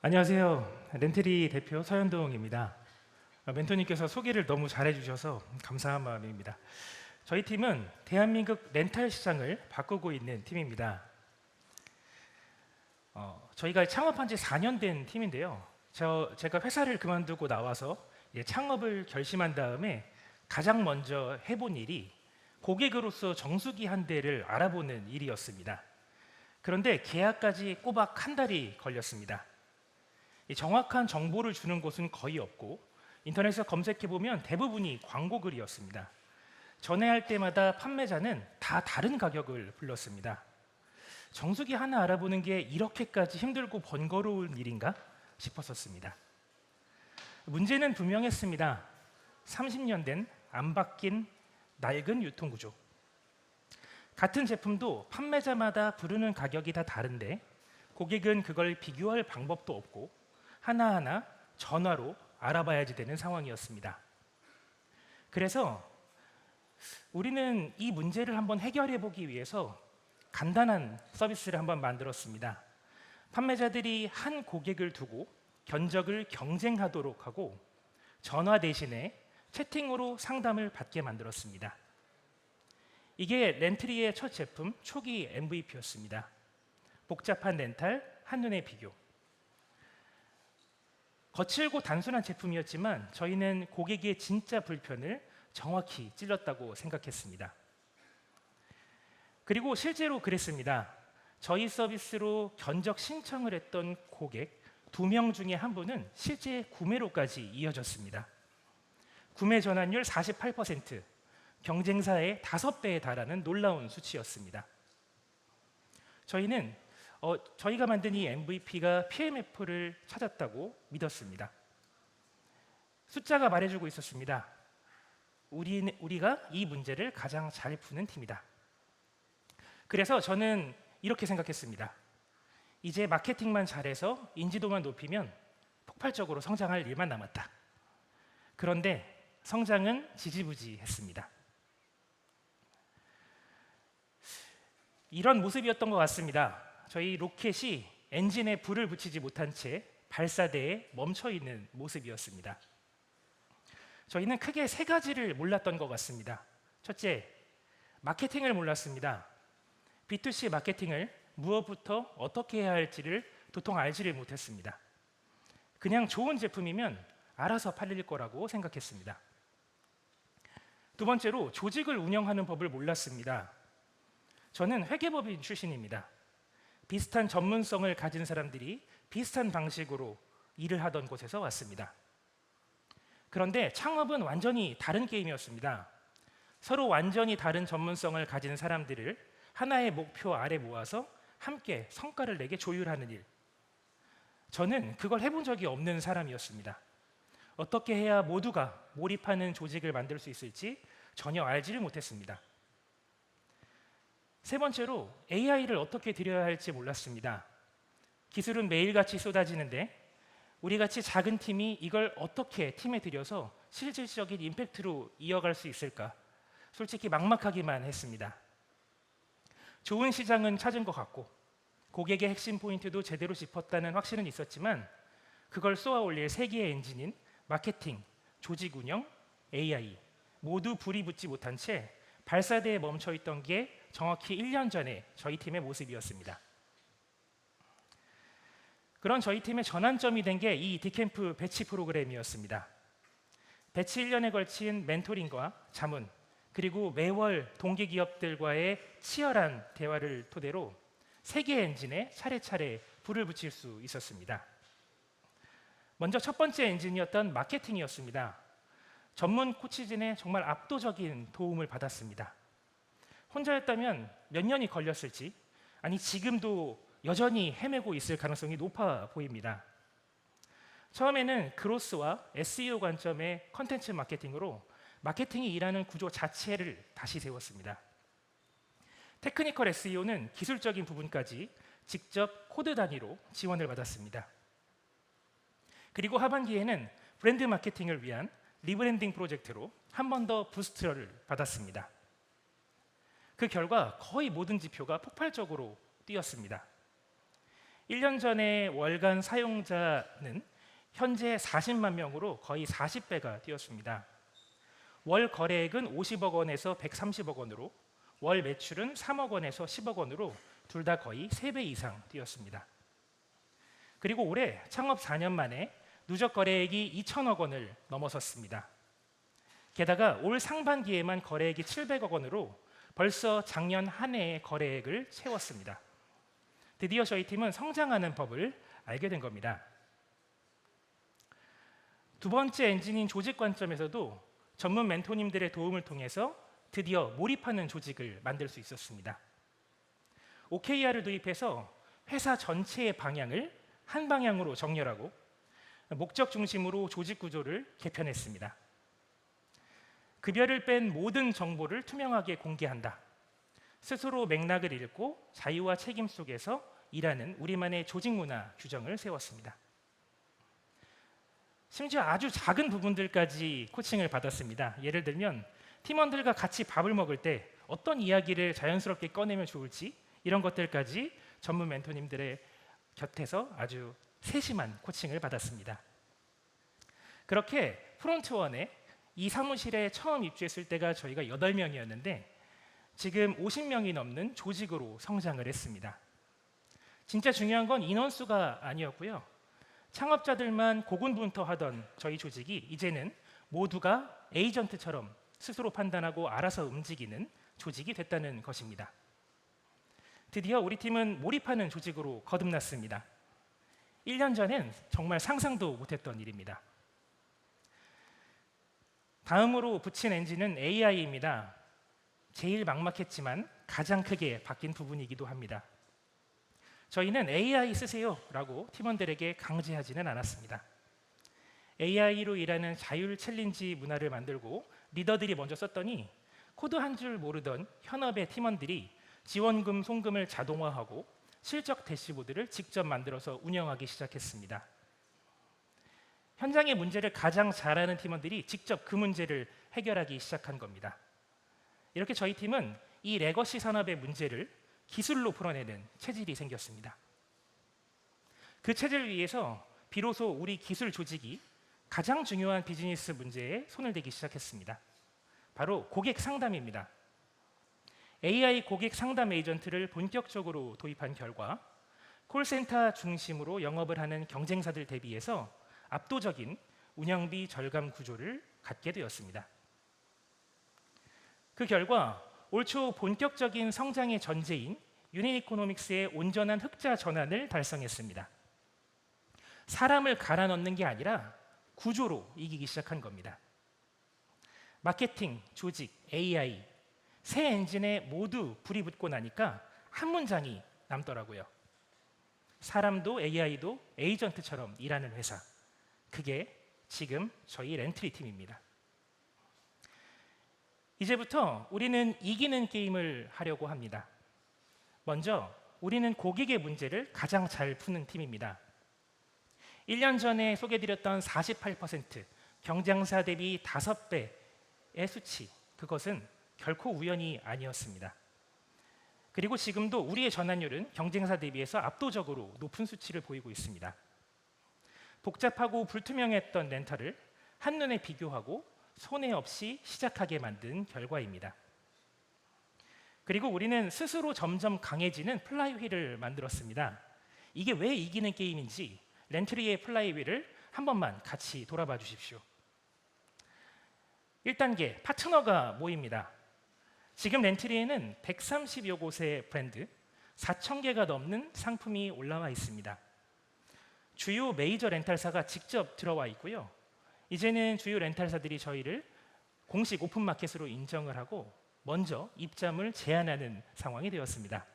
안녕하세요. 렌트리 대표 서현동입니다. 멘토님께서 소개를 너무 잘해주셔서 감사한 마음입니다. 저희 팀은 대한민국 렌탈 시장을 바꾸고 있는 팀입니다. 저희가 창업한 지 4년 된 팀인데요. 제가 회사를 그만두고 나와서 창업을 결심한 다음에 가장 먼저 해본 일이 고객으로서 정수기 한 대를 알아보는 일이었습니다. 그런데 계약까지 꼬박 한 달이 걸렸습니다. 정확한 정보를 주는 곳은 거의 없고 인터넷에서 검색해보면 대부분이 광고글이었습니다. 전화할 때마다 판매자는 다 다른 가격을 불렀습니다. 정수기 하나 알아보는 게 이렇게까지 힘들고 번거로운 일인가 싶었었습니다. 문제는 분명했습니다. 30년 된 안 바뀐 낡은 유통구조. 같은 제품도 판매자마다 부르는 가격이 다 다른데 고객은 그걸 비교할 방법도 없고 하나하나 전화로 알아봐야지 되는 상황이었습니다. 그래서 우리는 이 문제를 한번 해결해 보기 위해서 간단한 서비스를 한번 만들었습니다. 판매자들이 한 고객을 두고 견적을 경쟁하도록 하고 전화 대신에 채팅으로 상담을 받게 만들었습니다. 이게 렌트리의 첫 제품 초기 MVP였습니다. 복잡한 렌탈, 한눈에 비교. 거칠고 단순한 제품이었지만 저희는 고객의 진짜 불편을 정확히 찔렀다고 생각했습니다. 그리고 실제로 그랬습니다. 저희 서비스로 견적 신청을 했던 고객 2명 중에 한 분은 실제 구매로까지 이어졌습니다. 구매 전환율 48%, 경쟁사의 5배에 달하는 놀라운 수치였습니다. 저희는 저희가 만든 이 MVP가 PMF를 찾았다고 믿었습니다. 숫자가 말해주고 있었습니다. 우리가 이 문제를 가장 잘 푸는 팀이다. 그래서 저는 이렇게 생각했습니다. 이제 마케팅만 잘해서 인지도만 높이면 폭발적으로 성장할 일만 남았다. 그런데 성장은 지지부지했습니다. 이런 모습이었던 것 같습니다. 저희 로켓이 엔진에 불을 붙이지 못한 채 발사대에 멈춰 있는 모습이었습니다. 저희는 크게 3가지를 몰랐던 것 같습니다. 첫째, 마케팅을 몰랐습니다. B2C 마케팅을 무엇부터 어떻게 해야 할지를 도통 알지를 못했습니다. 그냥 좋은 제품이면 알아서 팔릴 거라고 생각했습니다. 두 번째로 조직을 운영하는 법을 몰랐습니다. 저는 회계법인 출신입니다. 비슷한 전문성을 가진 사람들이 비슷한 방식으로 일을 하던 곳에서 왔습니다. 그런데 창업은 완전히 다른 게임이었습니다. 서로 완전히 다른 전문성을 가진 사람들을 하나의 목표 아래 모아서 함께 성과를 내게 조율하는 일. 저는 그걸 해본 적이 없는 사람이었습니다. 어떻게 해야 모두가 몰입하는 조직을 만들 수 있을지 전혀 알지를 못했습니다. 세 번째로 AI를 어떻게 들여야 할지 몰랐습니다. 기술은 매일같이 쏟아지는데 우리같이 작은 팀이 이걸 어떻게 팀에 들여서 실질적인 임팩트로 이어갈 수 있을까? 솔직히 막막하기만 했습니다. 좋은 시장은 찾은 것 같고 고객의 핵심 포인트도 제대로 짚었다는 확신은 있었지만 그걸 쏘아 올릴 3개의 엔진인 마케팅, 조직 운영, AI 모두 불이 붙지 못한 채 발사대에 멈춰 있던 게 정확히 1년 전에 저희 팀의 모습이었습니다. 그런 저희 팀의 전환점이 된 게 이 디캠프 배치 프로그램이었습니다. 배치 1년에 걸친 멘토링과 자문, 그리고 매월 동기 기업들과의 치열한 대화를 토대로 3개의 엔진에 차례차례 불을 붙일 수 있었습니다. 먼저 첫 번째 엔진이었던 마케팅이었습니다. 전문 코치진의 정말 압도적인 도움을 받았습니다. 혼자였다면 몇 년이 걸렸을지, 아니 지금도 여전히 헤매고 있을 가능성이 높아 보입니다. 처음에는 그로스와 SEO 관점의 컨텐츠 마케팅으로 마케팅이 일하는 구조 자체를 다시 세웠습니다. 테크니컬 SEO는 기술적인 부분까지 직접 코드 단위로 지원을 받았습니다. 그리고 하반기에는 브랜드 마케팅을 위한 리브랜딩 프로젝트로 한 번 더 부스트를 받았습니다. 그 결과 거의 모든 지표가 폭발적으로 뛰었습니다. 1년 전에 월간 사용자는 현재 40만 명으로 거의 40배가 뛰었습니다. 월 거래액은 50억 원에서 130억 원으로 월 매출은 3억 원에서 10억 원으로 둘 다 거의 3배 이상 뛰었습니다. 그리고 올해 창업 4년 만에 누적 거래액이 2천억 원을 넘어섰습니다. 게다가 올 상반기에만 거래액이 700억 원으로 벌써 작년 한 해의 거래액을 채웠습니다. 드디어 저희 팀은 성장하는 법을 알게 된 겁니다. 두 번째 엔진인 조직 관점에서도 전문 멘토님들의 도움을 통해서 드디어 몰입하는 조직을 만들 수 있었습니다. OKR을 도입해서 회사 전체의 방향을 한 방향으로 정렬하고 목적 중심으로 조직 구조를 개편했습니다. 급여를 뺀 모든 정보를 투명하게 공개한다. 스스로 맥락을 읽고 자유와 책임 속에서 일하는 우리만의 조직 문화 규정을 세웠습니다. 심지어 아주 작은 부분들까지 코칭을 받았습니다. 예를 들면 팀원들과 같이 밥을 먹을 때 어떤 이야기를 자연스럽게 꺼내면 좋을지 이런 것들까지 전문 멘토님들의 곁에서 아주 세심한 코칭을 받았습니다. 그렇게 프론트원에 이 사무실에 처음 입주했을 때가 저희가 8명이었는데 지금 50명이 넘는 조직으로 성장을 했습니다. 진짜 중요한 건 인원수가 아니었고요. 창업자들만 고군분투하던 저희 조직이 이제는 모두가 에이전트처럼 스스로 판단하고 알아서 움직이는 조직이 됐다는 것입니다. 드디어 우리 팀은 몰입하는 조직으로 거듭났습니다. 1년 전엔 정말 상상도 못했던 일입니다. 다음으로 붙인 엔진은 AI입니다. 제일 막막했지만 가장 크게 바뀐 부분이기도 합니다. 저희는 AI 쓰세요 라고 팀원들에게 강제하지는 않았습니다. AI로 일하는 자율 챌린지 문화를 만들고 리더들이 먼저 썼더니 코드 한 줄 모르던 현업의 팀원들이 지원금 송금을 자동화하고 실적 대시보드를 직접 만들어서 운영하기 시작했습니다. 현장의 문제를 가장 잘하는 팀원들이 직접 그 문제를 해결하기 시작한 겁니다. 이렇게 저희 팀은 이 레거시 산업의 문제를 기술로 풀어내는 체질이 생겼습니다. 그 체질을 위해서 비로소 우리 기술 조직이 가장 중요한 비즈니스 문제에 손을 대기 시작했습니다. 바로 고객 상담입니다. AI 고객 상담 에이전트를 본격적으로 도입한 결과 콜센터 중심으로 영업을 하는 경쟁사들 대비해서 압도적인 운영비 절감 구조를 갖게 되었습니다. 그 결과 올 초 본격적인 성장의 전제인 유닛 이코노믹스의 온전한 흑자 전환을 달성했습니다. 사람을 갈아 넣는 게 아니라 구조로 이기기 시작한 겁니다. 마케팅, 조직, AI 세 엔진에 모두 불이 붙고 나니까 한 문장이 남더라고요. 사람도 AI도 에이전트처럼 일하는 회사. 그게 지금 저희 렌트리 팀입니다. 이제부터 우리는 이기는 게임을 하려고 합니다. 먼저 우리는 고객의 문제를 가장 잘 푸는 팀입니다. 1년 전에 소개해드렸던 48% 경쟁사 대비 5배의 수치, 그것은 결코 우연이 아니었습니다. 그리고 지금도 우리의 전환율은 경쟁사 대비해서 압도적으로 높은 수치를 보이고 있습니다. 복잡하고 불투명했던 렌터를 한눈에 비교하고 손해 없이 시작하게 만든 결과입니다. 그리고 우리는 스스로 점점 강해지는 플라이휠을 만들었습니다. 이게 왜 이기는 게임인지 렌트리의 플라이휠을 한 번만 같이 돌아봐 주십시오. 1단계, 파트너가 모입니다. 지금 렌트리에는 130여 곳의 브랜드, 4,000개가 넘는 상품이 올라와 있습니다. 주요 메이저 렌탈사가 직접 들어와 있고요. 이제는 주요 렌탈사들이 저희를 공식 오픈마켓으로 인정을 하고 먼저 입점을 제한하는 상황이 되었습니다.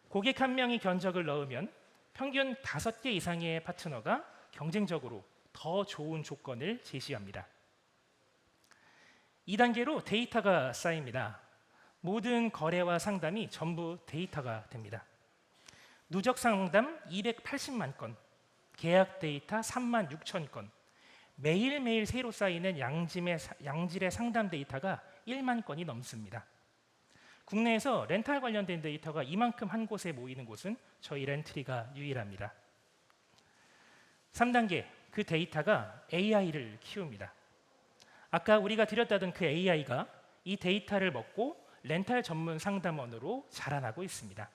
고객 한 명이 견적을 넣으면 평균 5개 이상의 파트너가 경쟁적으로 더 좋은 조건을 제시합니다. 2단계로 데이터가 쌓입니다. 모든 거래와 상담이 전부 데이터가 됩니다. 누적 상담 280만 건, 계약 데이터 3만 6천 건, 매일매일 새로 쌓이는 양질의 상담 데이터가 1만 건이 넘습니다. 국내에서 렌탈 관련된 데이터가 이만큼 한 곳에 모이는 곳은 저희 렌트리가 유일합니다. 3단계, 그 데이터가 AI를 키웁니다. 아까 우리가 드렸다던 그 AI가 이 데이터를 먹고 렌탈 전문 상담원으로 자라나고 있습니다.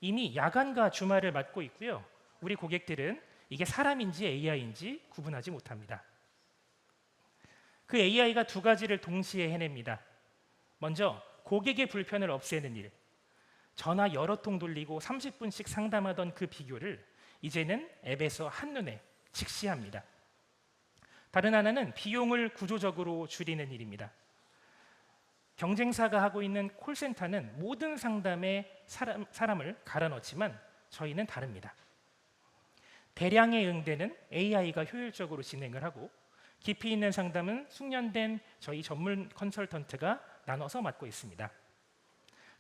이미 야간과 주말을 맡고 있고요. 우리 고객들은 이게 사람인지 AI인지 구분하지 못합니다. 그 AI가 두 가지를 동시에 해냅니다. 먼저 고객의 불편을 없애는 일, 전화 여러 통 돌리고 30분씩 상담하던 그 비교를 이제는 앱에서 한눈에 직시합니다. 다른 하나는 비용을 구조적으로 줄이는 일입니다. 경쟁사가 하고 있는 콜센터는 모든 상담에 사람을 갈아 넣지만 저희는 다릅니다. 대량의 응대는 AI가 효율적으로 진행을 하고 깊이 있는 상담은 숙련된 저희 전문 컨설턴트가 나눠서 맡고 있습니다.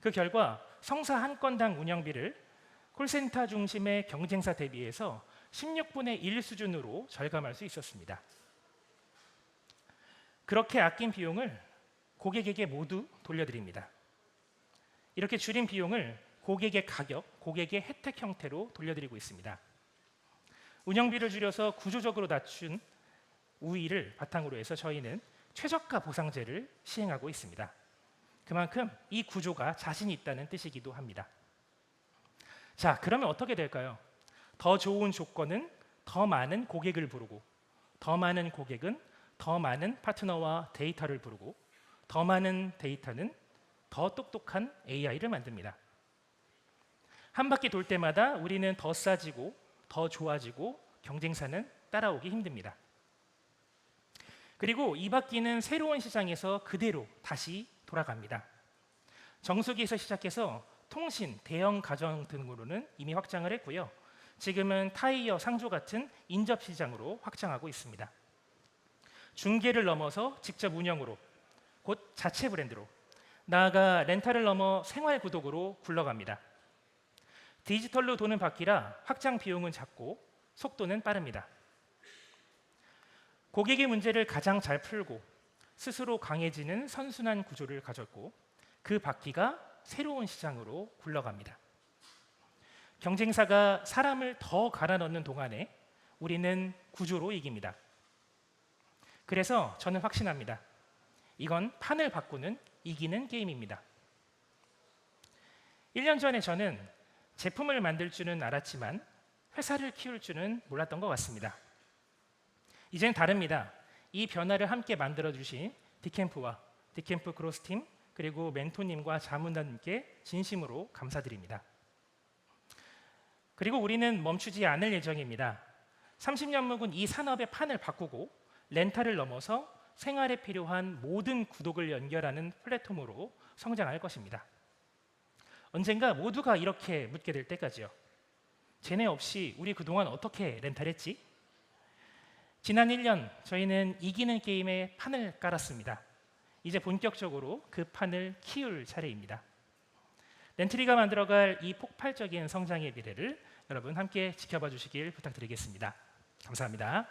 그 결과 성사 한 건당 운영비를 콜센터 중심의 경쟁사 대비해서 16분의 1 수준으로 절감할 수 있었습니다. 그렇게 아낀 비용을 고객에게 모두 돌려드립니다. 이렇게 줄인 비용을 고객의 가격, 고객의 혜택 형태로 돌려드리고 있습니다. 운영비를 줄여서 구조적으로 낮춘 우위를 바탕으로 해서 저희는 최저가 보상제를 시행하고 있습니다. 그만큼 이 구조가 자신이 있다는 뜻이기도 합니다. 자, 그러면 어떻게 될까요? 더 좋은 조건은 더 많은 고객을 부르고, 더 많은 고객은 더 많은 파트너와 데이터를 부르고, 더 많은 데이터는 더 똑똑한 AI를 만듭니다. 한 바퀴 돌 때마다 우리는 더 싸지고 더 좋아지고 경쟁사는 따라오기 힘듭니다. 그리고 이 바퀴는 새로운 시장에서 그대로 다시 돌아갑니다. 정수기에서 시작해서 통신, 대형 가전 등으로는 이미 확장을 했고요. 지금은 타이어, 상조 같은 인접 시장으로 확장하고 있습니다. 중개를 넘어서 직접 운영으로, 곧 자체 브랜드로, 나아가 렌탈을 넘어 생활 구독으로 굴러갑니다. 디지털로 도는 바퀴라 확장 비용은 작고 속도는 빠릅니다. 고객의 문제를 가장 잘 풀고 스스로 강해지는 선순환 구조를 가졌고 그 바퀴가 새로운 시장으로 굴러갑니다. 경쟁사가 사람을 더 갈아 넣는 동안에 우리는 구조로 이깁니다. 그래서 저는 확신합니다. 이건 판을 바꾸는 이기는 게임입니다. 1년 전에 저는 제품을 만들 줄은 알았지만 회사를 키울 줄은 몰랐던 것 같습니다. 이젠 다릅니다. 이 변화를 함께 만들어주신 디캠프와 디캠프 그로스팀 그리고 멘토님과 자문단님께 진심으로 감사드립니다. 그리고 우리는 멈추지 않을 예정입니다. 30년 묵은 이 산업의 판을 바꾸고 렌탈을 넘어서 생활에 필요한 모든 구독을 연결하는 플랫폼으로 성장할 것입니다. 언젠가 모두가 이렇게 묻게 될 때까지요. 쟤네 없이 우리 그동안 어떻게 렌탈했지? 지난 1년 저희는 이기는 게임에 판을 깔았습니다. 이제 본격적으로 그 판을 키울 차례입니다. 렌트리가 만들어갈 이 폭발적인 성장의 미래를 여러분 함께 지켜봐 주시길 부탁드리겠습니다. 감사합니다.